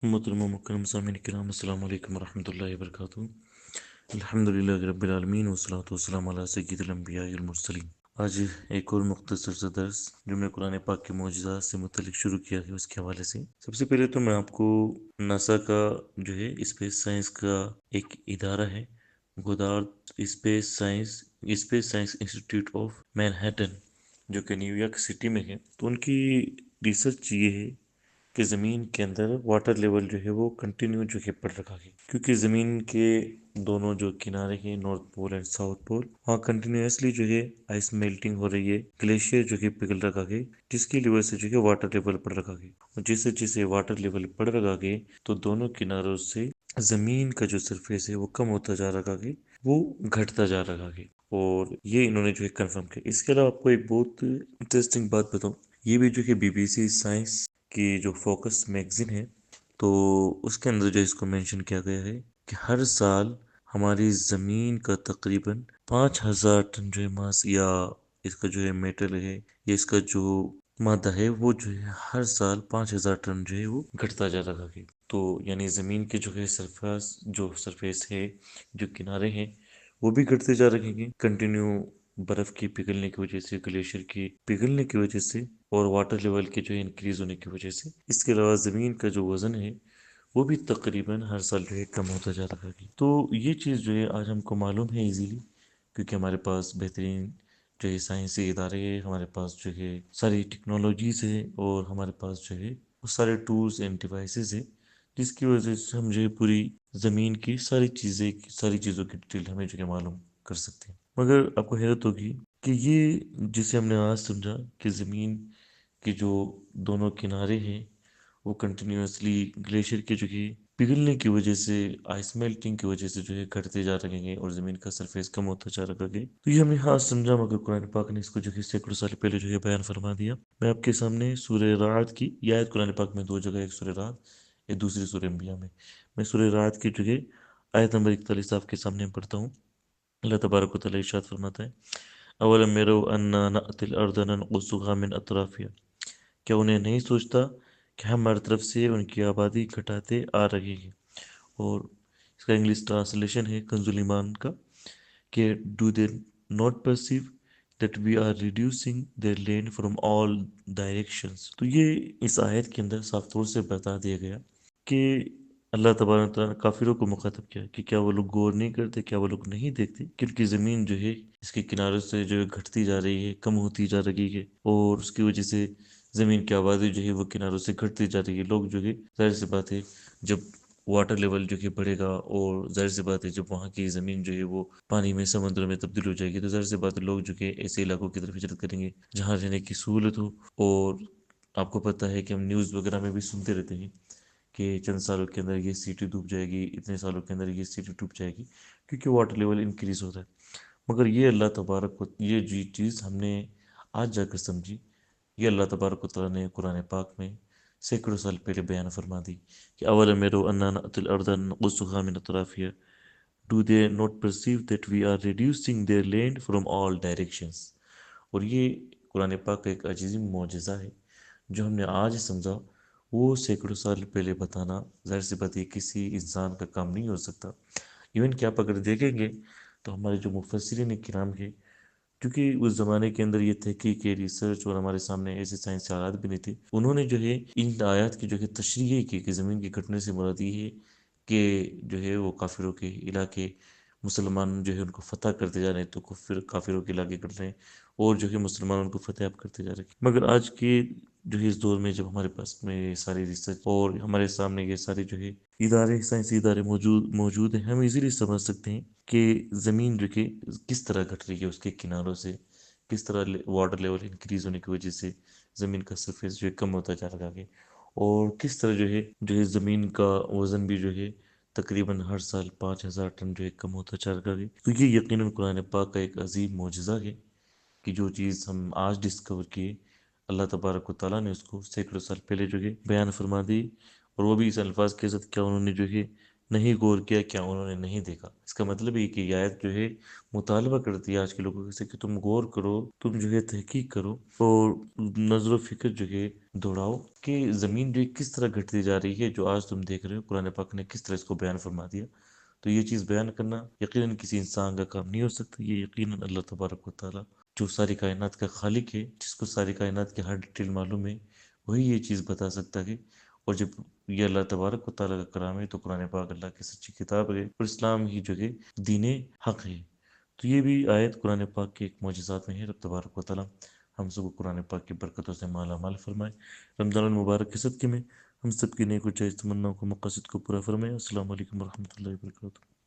محترم و مکرم سامعین کرام، السلام علیکم ورحمۃ اللہ وبرکاتہ۔ الحمدللہ رب العالمین والصلاۃ والسلام علی سید الانبیاء والمرسلین۔ آج ایک اور مختصر سا درس جو میں قرآن پاک کے معجزات سے متعلق شروع کیا ہے اس کے حوالے سے، سب سے پہلے تو میں آپ کو ناسا کا جو ہے اسپیس سائنس کا ایک ادارہ ہے، Goddard space science institute of Manhattan, جو کہ نیو یارک سٹی میں ہے، تو ان کی ریسرچ یہ ہے کہ زمین کے اندر واٹر لیول جو ہے وہ کنٹینیو جو ہے بڑھ رہا ہے، کیونکہ زمین کے دونوں جو کنارے ہیں، north pole and south pole, وہاں کنٹینیوسلی جو ہے آئس میلٹنگ ہو رہی ہے، گلیشیئر جو ہے پگھل رہا ہے، جس کی وجہ سے جو ہے واٹر لیول بڑھ رہا ہے، اور جیسے جیسے واٹر لیول بڑھ رہا ہے تو دونوں کناروں سے زمین کا جو سرفیس ہے وہ کم ہوتا جا رہا ہے، وہ گھٹتا جا رہا ہے، اور یہ انہوں نے جو ہے کنفرم کیا۔ اس کے علاوہ آپ کو ایک بہت انٹرسٹنگ بات بتاؤں، یہ بھی جو کہ بی بی سی سائنس کی جو فوکس میگزین ہے، تو اس کے اندر جو اس کو مینشن کیا گیا ہے کہ ہر سال ہماری زمین کا تقریباً 5,000 ٹن جو ہے ماس یا اس کا جو ہے میٹل ہے یا اس کا جو مادہ ہے وہ جو ہے ہر سال 5,000 ٹن جو ہے وہ گھٹتا جا رہا ہے۔ تو یعنی زمین کے جو ہے سرفیس ہے، جو کنارے ہیں، وہ بھی گھٹتے جا رہے ہیں کنٹینیو برف کی پگھلنے کی وجہ سے، گلیشیئر کی پگھلنے کی وجہ سے، اور واٹر لیول کے جو ہے انکریز ہونے کی وجہ سے۔ اس کے علاوہ زمین کا جو وزن ہے وہ بھی تقریباً ہر سال جو ہے کم ہوتا جا رہا ہے۔ تو یہ چیز جو ہے آج ہم کو معلوم ہے ایزیلی، کیونکہ ہمارے پاس بہترین جو ہے سائنسی ادارے ہیں، ہمارے پاس جو ہے ساری ٹیکنالوجیز ہے، اور ہمارے پاس جو ہے وہ سارے ٹولز اینڈ ڈیوائسز ہیں، جس کی وجہ سے ہم جو ہے پوری زمین کی ساری چیزوں کی ڈیٹیل ہمیں جو ہے معلوم کر سکتے ہیں۔ مگر آپ کو حیرت ہوگی کہ یہ جسے ہم نے آج سمجھا کہ زمین کے جو دونوں کنارے ہیں وہ کنٹینیوسلی گلیشیئر کے جو کہ پگھلنے کی وجہ سے، آئس میلٹنگ کی وجہ سے جو ہے گھٹتے جا رہے ہیں، اور زمین کا سرفیس کم ہوتا جا رہا ہے، تو یہ ہم نے آج سمجھا، مگر قرآن پاک نے اس کو جو کہ سینکڑوں سال پہلے جو ہے بیان فرما دیا۔ میں آپ کے سامنے سورہ رعد کی یہ آیت، قرآن پاک میں دو جگہ، ایک سورہ رعد، ایک دوسری سورہ انبیاء میں سورہ رعد کی جو ہے آیت نمبر 41 آپ کے سامنے پڑھتا ہوں۔ اللہ تبارک و تعالیٰ ارشاد فرماتا ہے، اولم يروا انا نأتی الارض ننقصها من اطرافها، کیا انہیں نہیں سوچتا کہ ہم ہر طرف سے ان کی آبادی گھٹاتے آ رہے ہیں۔ اور اس کا انگلش ٹرانسلیشن ہے کنز ایمان کا کہ do they not perceive that we are reducing their land from all directions۔ تو یہ اس آیت کے اندر صاف طور سے بتا دیا گیا کہ اللہ تبارک و تعالیٰ نے کافروں کو مخاطب کیا کہ کیا وہ لوگ غور نہیں کرتے، کیا وہ لوگ نہیں دیکھتے کہ ان کی زمین جو ہے اس کے کناروں سے جو ہے گھٹتی جا رہی ہے، کم ہوتی جا رہی ہے، اور اس کی وجہ سے زمین کی آبادی جو ہے وہ کناروں سے گھٹتی جا رہی ہے۔ لوگ جو ہے ظاہر سی بات ہے جب واٹر لیول جو کہ بڑھے گا، اور ظاہر سی بات ہے جب وہاں کی زمین جو ہے وہ پانی میں، سمندر میں تبدیل ہو جائے گی، تو ظاہر سی بات ہے لوگ جو کہ ایسے علاقوں کی طرف ہجرت کریں گے جہاں رہنے کی سہولت ہو۔ اور آپ کو پتہ ہے کہ ہم نیوز وغیرہ میں بھی سنتے رہتے ہیں کہ چند سالوں کے اندر یہ سٹی ڈوب جائے گی، اتنے سالوں کے اندر یہ سٹی ڈوب جائے گی، کیونکہ واٹر لیول انکریز ہوتا ہے۔ مگر یہ اللہ تبارک کو یہ جو چیز ہم نے آج جا کر سمجھی، یہ اللہ تبارک و تعالیٰ نے قرآن پاک میں سینکڑوں سال پہلے بیان فرما دی کہ اولم يروا انا نأتی الارض ننقصها من اطرافها do they not perceive that we are reducing their land from all directions۔ اور یہ قرآن پاک کا ایک عظیم معجزہ ہے جو ہم نے آج سمجھا، وہ سینکڑوں سال پہلے بتانا ظاہر سی بات ہے کسی انسان کا کام نہیں ہو سکتا۔ ایون کہ آپ اگر دیکھیں گے تو ہمارے جو مفسرین کرام ہیں، کیونکہ اس زمانے کے اندر یہ تحقیق ہے، ریسرچ، اور ہمارے سامنے ایسے سائنسی آلات بھی نہیں تھے، انہوں نے جو ہے ان آیات کی جو ہے تشریح کی کہ زمین کے گھٹنے سے مراد یہ ہے کہ جو ہے وہ کافروں کے علاقے، مسلمان جو ہے ان کو فتح کرتے جا رہے ہیں، تو کافروں کے علاقے کر رہے ہیں، اور جو ہے مسلمان ان کو فتح اب کرتے جا رہے ہیں۔ مگر آج کے جو ہے اس دور میں جب ہمارے پاس میں یہ ساری ریسرچ اور ہمارے سامنے یہ سارے جو ہے سائنسی ادارے موجود ہیں، ہم ایزیلی سمجھ سکتے ہیں کہ زمین جو کہ کس طرح گھٹ رہی ہے، اس کے کناروں سے کس طرح واٹر لیول انکریز ہونے کی وجہ سے زمین کا سرفیس جو ہے کم ہوتا جا رہا ہے، اور کس طرح جو ہے زمین کا وزن بھی جو ہے تقریباً ہر سال 5,000 ٹن جو ہے کم ہوتا چل رہا ہے۔ تو یہ یقیناً قرآن پاک کا ایک عظیم معجزہ ہے کہ جو چیز ہم آج ڈسکور کیے، اللہ تبارک و تعالیٰ نے اس کو سینکڑوں سال پہلے جو ہے بیان فرما دی، اور وہ بھی اس الفاظ کے ساتھ کیا انہوں نے جو ہے نہیں غور کیا، کیا انہوں نے نہیں دیکھا؟ اس کا مطلب یہ کہ یہ آیت جو ہے مطالبہ کرتی ہے آج کے لوگوں سے کہ تم غور کرو، تم جو ہے تحقیق کرو اور نظر و فکر جو ہے دوڑاؤ کہ زمین جو ہے کس طرح گھٹتی جا رہی ہے، جو آج تم دیکھ رہے ہو قرآن پاک نے کس طرح اس کو بیان فرما دیا۔ تو یہ چیز بیان کرنا یقیناً کسی انسان کا کام نہیں ہو سکتا، یہ یقیناً اللہ تبارک و تعالیٰ جو ساری کائنات کا خالق ہے، جس کو ساری کائنات کی ہر ڈیٹیل معلوم ہے، وہی یہ چیز بتا سکتا ہے۔ اور جب یہ اللہ تبارک و تعالیٰ کا کلام ہے تو قرآن پاک اللہ کی سچی کتاب ہے اور اسلام ہی جو ہے دین حق ہے۔ تو یہ بھی آیت قرآن پاک کے ایک معجزات میں ہے۔ رب تبارک و تعالیٰ ہم سب کو قرآن پاک کی برکتوں سے مالا مال فرمائے۔ رمضان المبارک کے صدقے میں ہم سب کی نیک و جائز تمناؤں کو، مقاصد کو پورا فرمائے۔ السلام علیکم ورحمۃ اللہ وبرکاتہ۔